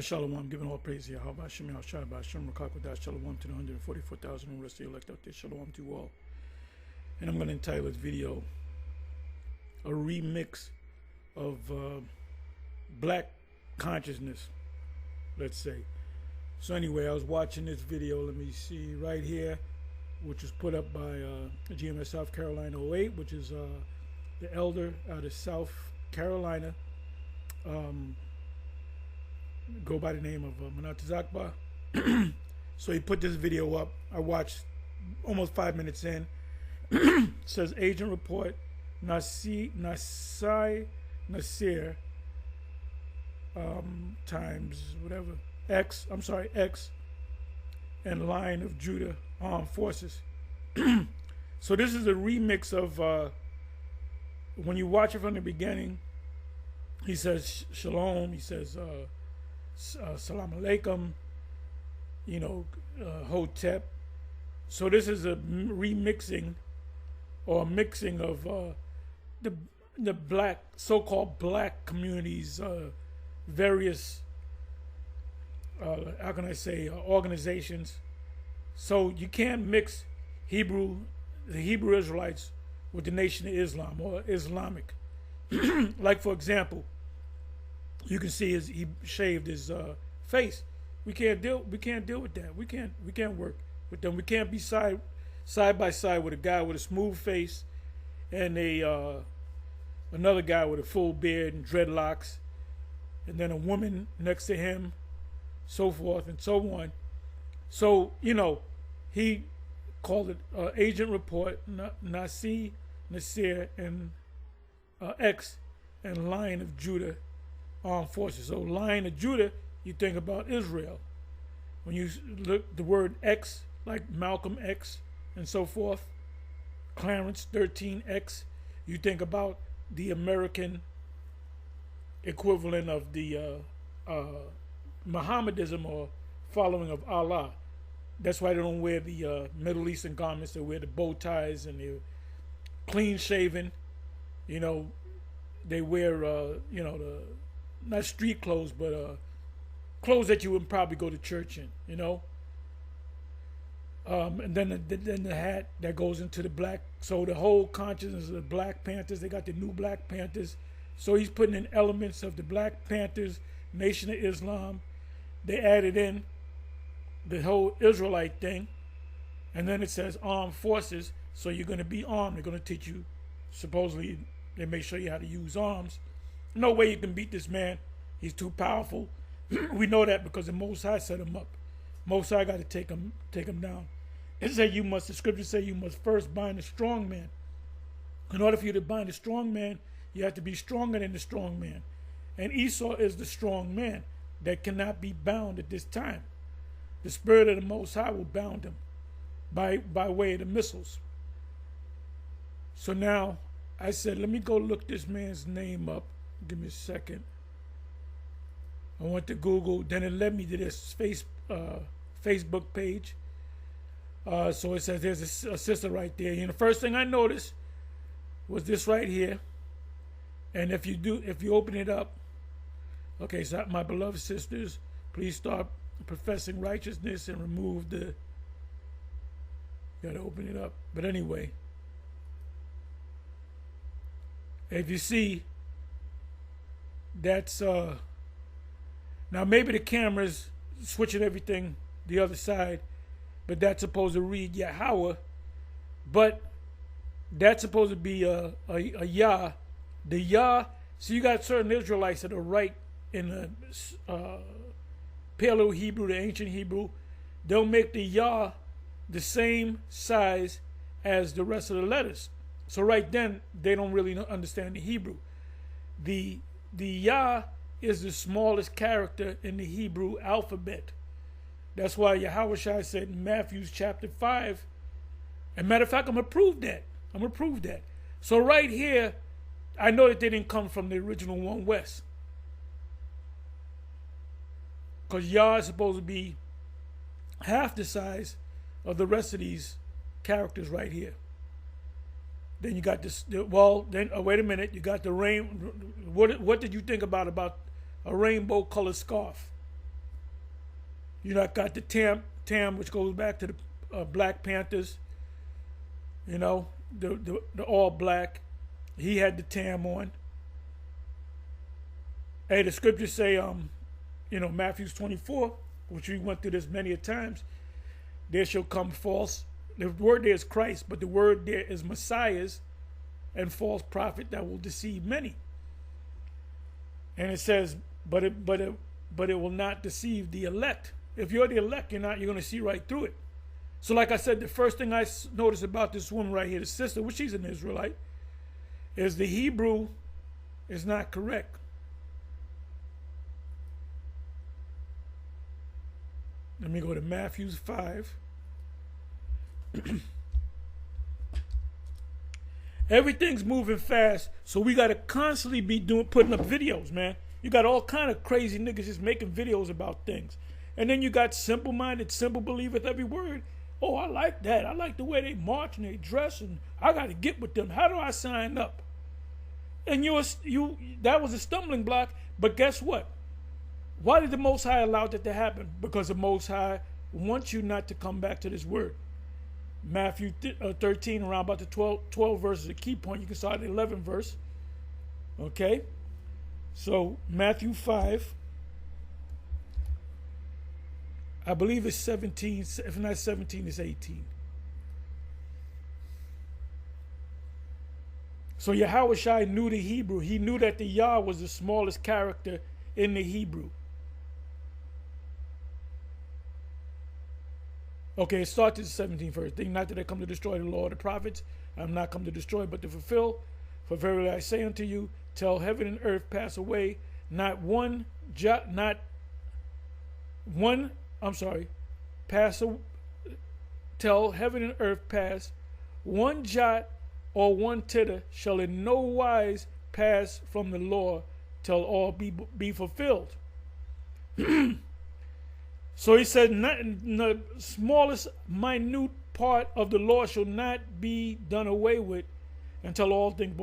Shalom, I'm giving all praise here. How about Shemi Al Shai, Shem Rakakwadash, Shalom to the 144,000 and rest of the elect out there. Shalom to you all. And I'm going to entitle this video a remix of black consciousness, let's say. So anyway, I was watching this video, let me see, right here, which was put up by GMS South Carolina 08, which is the elder out of South Carolina. Go by the name of Manat Zakba. So he put this video up. I watched almost 5 minutes in. Says agent report Nasai Nasir times whatever X and Lion of Judah Armed Forces. So this is a remix of when you watch it from the beginning. He says shalom. He says salam alaikum. You know, Hotep. So this is a remixing or a mixing of the black, so-called black communities, various, how can I say, organizations. So you can't mix the Hebrew Israelites with the Nation of Islam or Islamic. Like, for example, you can see he shaved his face. We can't deal with that. We can't work with them. We can't be side by side with a guy with a smooth face and another guy with a full beard and dreadlocks, and then a woman next to him, so forth and so on. So, you know, he called it agent report Nasir and X and Lion of Judah Armed Forces. So Lion of Judah, you think about Israel. When you look the word X, like Malcolm X and so forth, Clarence 13X, you think about the American equivalent of the Mohammedism or following of Allah. That's why they don't wear the Middle Eastern garments. They wear the bow ties and they're clean shaven. You know, they wear you know, the not street clothes, but clothes that you would probably go to church in. You know. And then the hat that goes into the black. So the whole consciousness of the Black Panthers, they got the new Black Panthers. So he's putting in elements of the Black Panthers, Nation of Islam. They added in the whole Israelite thing. And then it says armed forces. So you're going to be armed. They're going to teach you, supposedly, they may show you how to use arms. No way you can beat this man. He's too powerful. We know that because the Most High set him up. Most High got to take him down. It said the scripture say you must first bind the strong man. In order for you to bind the strong man, you have to be stronger than the strong man. And Esau is the strong man that cannot be bound at this time. The spirit of the Most High will bound him by way of the missiles. So now I said, let me go look this man's name up. Give me a second. I went to Google, then it led me to this Facebook page. So it says there's a sister right there. And the first thing I noticed was this right here. And if you open it up, okay, so my beloved sisters, please start professing righteousness and remove the, gotta open it up. But anyway, if you see, that's, now maybe the camera's switching everything the other side, but that's supposed to read Yahweh, but that's supposed to be a Yah. The Yah, so you got certain Israelites that are right in the Paleo Hebrew, the ancient Hebrew. They'll make the Yah the same size as the rest of the letters. So right then, they don't really understand the Hebrew. The Yah is the smallest character in the Hebrew alphabet. That's why Yahweh Shai said in Matthew chapter 5, and matter of fact, I'm going to prove that. So right here, I know that they didn't come from the original One West. Because Yah is supposed to be half the size of the rest of these characters right here. Then you got this, well, then, wait a minute, you got the rain. What did you think about a rainbow colored scarf? You know, I got the tam, which goes back to the Black Panthers. You know, the all black. He had the tam on. Hey, the scriptures say, you know, Matthew 24, which we went through this many a times. There shall come false. The word there is Christ, but the word there is messiahs and false prophet that will deceive many. And it says, but it will not deceive the elect. If you're the elect, you're going to see right through it. So like I said, the first thing I noticed about this woman right here, the sister, which she's an Israelite, is the Hebrew is not correct. Let me go to Matthew 5. Everything's moving fast, so we got to constantly be putting up videos, man. You got all kind of crazy niggas just making videos about things. And then you got simple-minded, simple believeth every word. Oh, I like that. I like the way they march and they dress, and I got to get with them. How do I sign up? And that was a stumbling block, but guess what? Why did the Most High allow that to happen? Because the Most High wants you not to come back to this word. Matthew 13, around about the 12 verse is a key point. You can start at the 11th verse. Okay? So, Matthew 5, I believe it's 17. If not 17, it's 18. So, Yahushua knew the Hebrew. He knew that the Yah was the smallest character in the Hebrew. Okay, it starts at the 17th verse. Think not that I come to destroy the law of the prophets. I am not come to destroy, but to fulfill. For verily I say unto you, till heaven and earth pass away, till heaven and earth pass, one jot or one tittle shall in no wise pass from the law till all be fulfilled. So he said, the smallest minute part of the law shall not be done away with until all things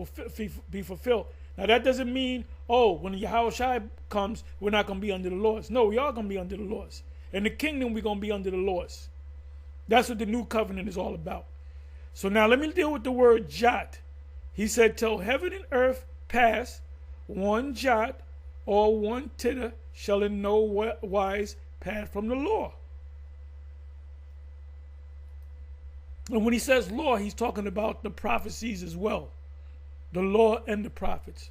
be fulfilled. Now that doesn't mean, oh, when Yahushua comes, we're not going to be under the laws. No, we are going to be under the laws. In the kingdom, we're going to be under the laws. That's what the new covenant is all about. So now let me deal with the word jot. He said, till heaven and earth pass, one jot or one tittle shall in no wise pass from the law. And when he says law, he's talking about the prophecies as well. The law and the prophets.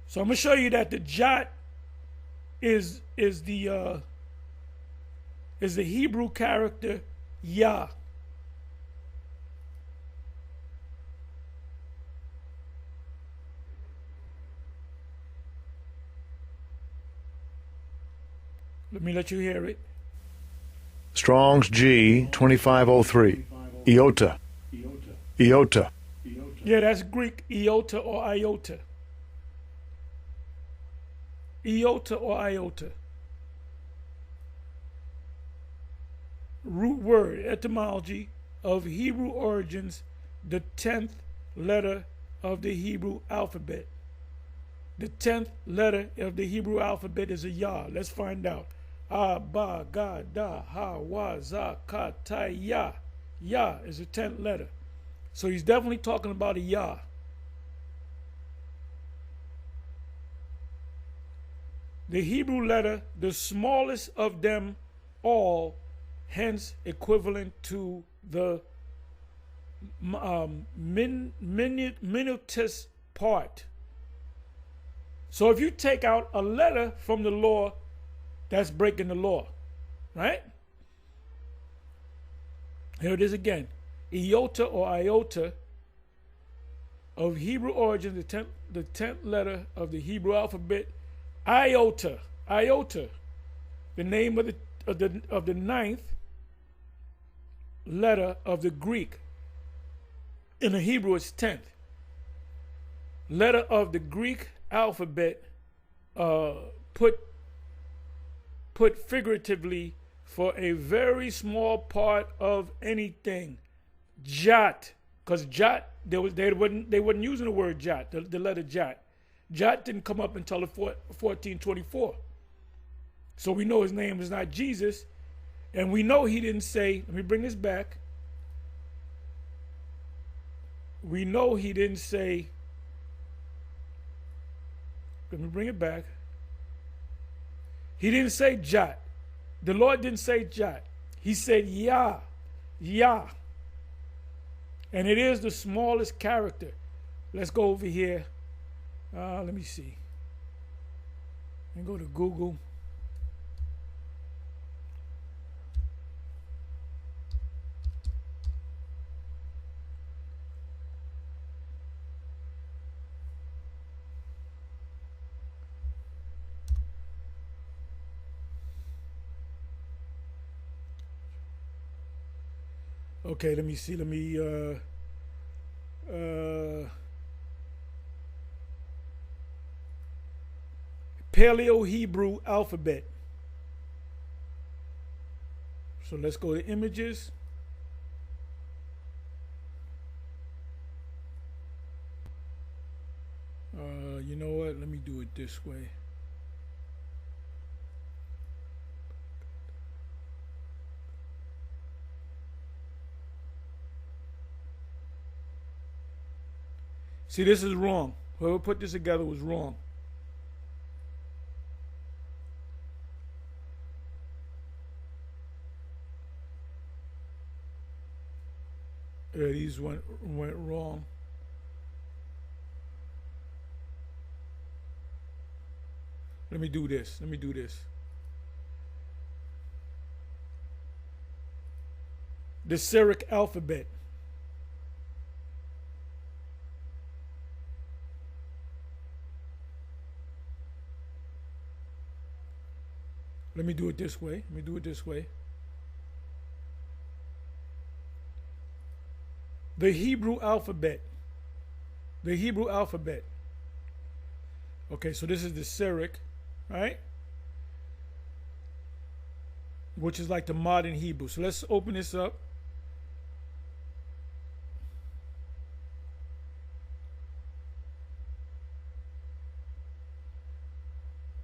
So I'm going to show you that the jot is the Hebrew character Yah. Let me let you hear it. Strong's G 2503. Iota. Iota. Yeah, that's Greek, iota or iota. Iota or iota. Root word, etymology of Hebrew origins, the 10th letter of the Hebrew alphabet. The 10th letter of the Hebrew alphabet is a Yah. Let's find out. Ah, ba, ga, da, ha, wa, za, ka, ta, ya. Ya is the 10th letter. So he's definitely talking about a Yah. The Hebrew letter, the smallest of them all, hence equivalent to the minutest part. So if you take out a letter from the law, that's breaking the law, right? Here it is again. Iota or iota of Hebrew origin, the 10th letter of the Hebrew alphabet. Iota, iota, the name of the 9th letter of the Greek. In the Hebrew, it's 10th letter of the Greek alphabet. Put figuratively for a very small part of anything. Jot, because jot, they wasn't using the word jot, the letter jot. Jot didn't come up until 1424. So we know his name is not Jesus. And we know he didn't say, let me bring this back. We know he didn't say, let me bring it back. He didn't say Jot. The Lord didn't say Jot. He said Yah, Yah. And it is the smallest character. Let's go over here. Let me see. Let me go to Google. Okay, let me see. Let me Paleo-Hebrew alphabet. So let's go to images. You know what? Let me do it this way. See, this is wrong. Whoever put this together was wrong. These went wrong. Let me do this. Let me do this. The Syriac alphabet. Let me do it this way. Let me do it this way. The Hebrew alphabet. The Hebrew alphabet. Okay, so this is the Syriac, right? Which is like the modern Hebrew. So let's open this up.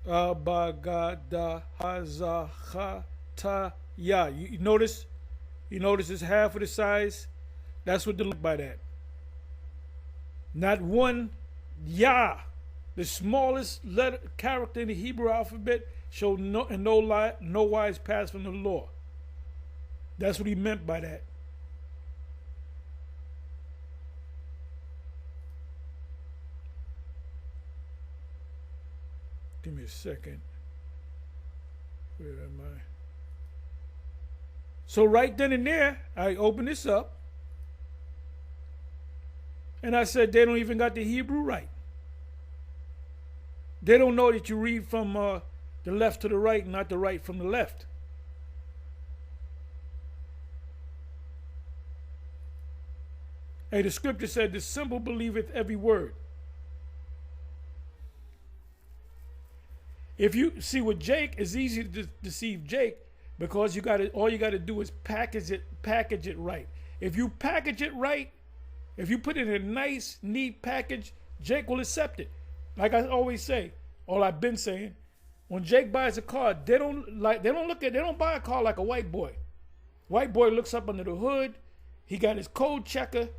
Abagada hazachata ya. You notice? You notice it's half of the size? That's what they look by that. Not one ya. The smallest letter character in the Hebrew alphabet shall no wise pass from the law. That's what he meant by that. Give me a second. Where am I? So right then and there, I opened this up. And I said, they don't even got the Hebrew right. They don't know that you read from the left to the right, not the right from the left. Hey, the scripture said, the simple believeth every word. If you see with Jake, it's easy to deceive Jake because all you got to do is package it right. If you package it right, if you put it in a nice, neat package, Jake will accept it. Like I always say, or I've been saying, when Jake buys a car, they don't buy a car like a white boy. White boy looks up under the hood, he got his code checker,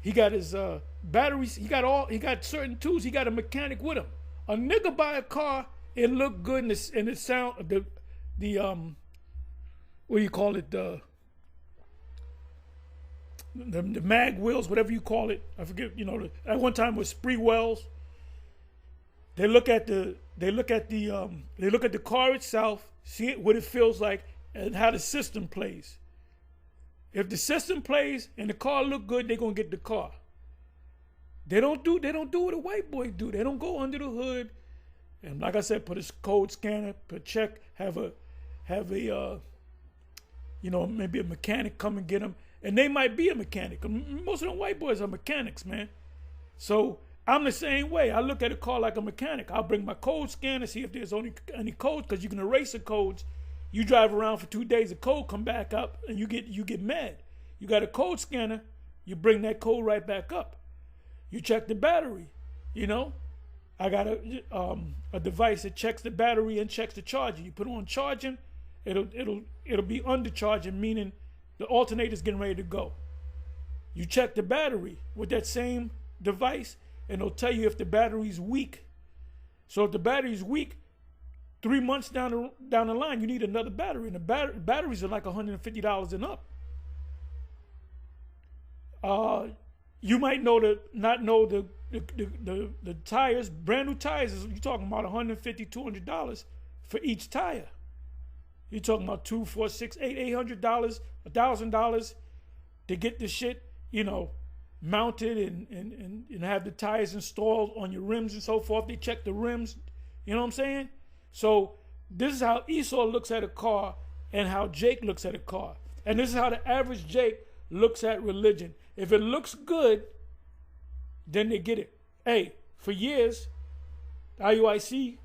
he got his batteries, he got certain tools, he got a mechanic with him. A nigga buy a car, it look good and it sound the what do you call it, the mag wheels, whatever you call it. I forget, at one time it was spree wells. They look at the car itself, see what it feels like, and how the system plays. If the system plays and the car look good, they're gonna get the car. They don't do what a white boy do. They don't go under the hood and, like I said, put a code scanner, put check, have a maybe a mechanic come and get them. And they might be a mechanic. Most of them white boys are mechanics, man. So I'm the same way. I look at a car like a mechanic. I'll bring my code scanner, see if there's any codes, because you can erase the codes. You drive around for 2 days, the code come back up, and you get mad. You got a code scanner, you bring that code right back up. You check the battery, I got a device that checks the battery and checks the charger. You put it on charging, it'll be undercharging, meaning the alternator's getting ready to go. You check the battery with that same device, and it'll tell you if the battery's weak. So if the battery's weak, 3 months down the line, you need another battery, and the batteries are like $150 and up. You might not know the tires. Brand new tires is, you're talking about $150, $200 for each tire. You're talking about $200, $400, $600, $800, $1,000 to get the shit, mounted and have the tires installed on your rims and so forth. They check the rims. You know what I'm saying? So this is how Esau looks at a car and how Jake looks at a car. And this is how the average Jake looks at religion. If it looks good, then they get it. Hey, for years, IUIC,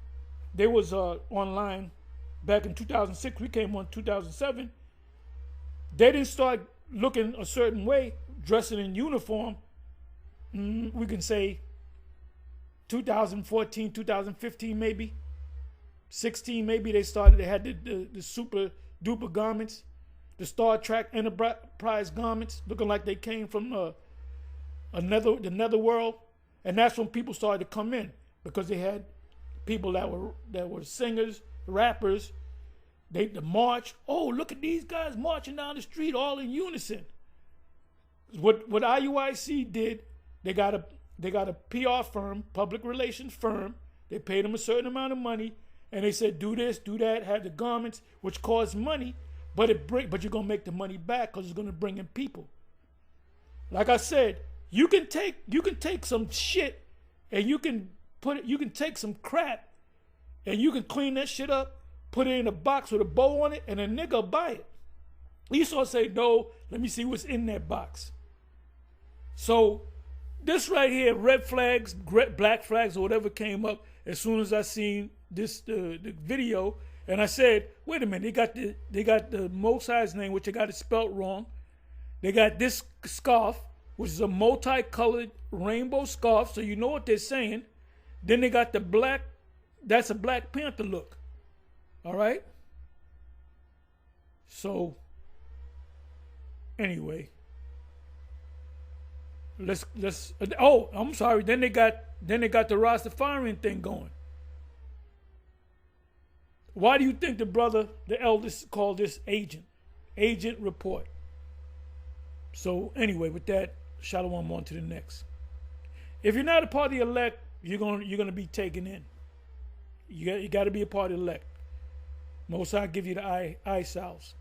they was online back in 2006. We came on 2007. They didn't start looking a certain way, dressing in uniform. We can say 2014, 2015 maybe. 16 maybe they had the super duper garments, the Star Trek Enterprise garments, looking like they came from the netherworld. And that's when people started to come in, because they had people that were singers, rappers. The march. Oh, look at these guys marching down the street all in unison. What IUIC did, they got a PR firm, public relations firm. They paid them a certain amount of money, and they said, do this, do that, have the garments, which cost money, but you're gonna make the money back because it's gonna bring in people. Like I said, you can take some shit and you can take some crap and you can clean that shit up, put it in a box with a bow on it, and a nigga will buy it. Esau say, no, let me see what's in that box. So this right here, red flags, black flags, or whatever came up as soon as I seen this the video, and I said, wait a minute, they got the Most High's name, which they got it spelt wrong. They got this scarf, which is a multicolored rainbow scarf, so you know what they're saying. Then they got the black, that's a Black Panther look. All right? So, anyway. Let's oh, I'm sorry. Then they got the Rastafarian thing going. Why do you think the eldest called this agent report? So anyway, with that, shalom on to the next. If you're not a part of the elect, you're gonna be taken in. You got to be a part of the elect. Most High give you the eye salves.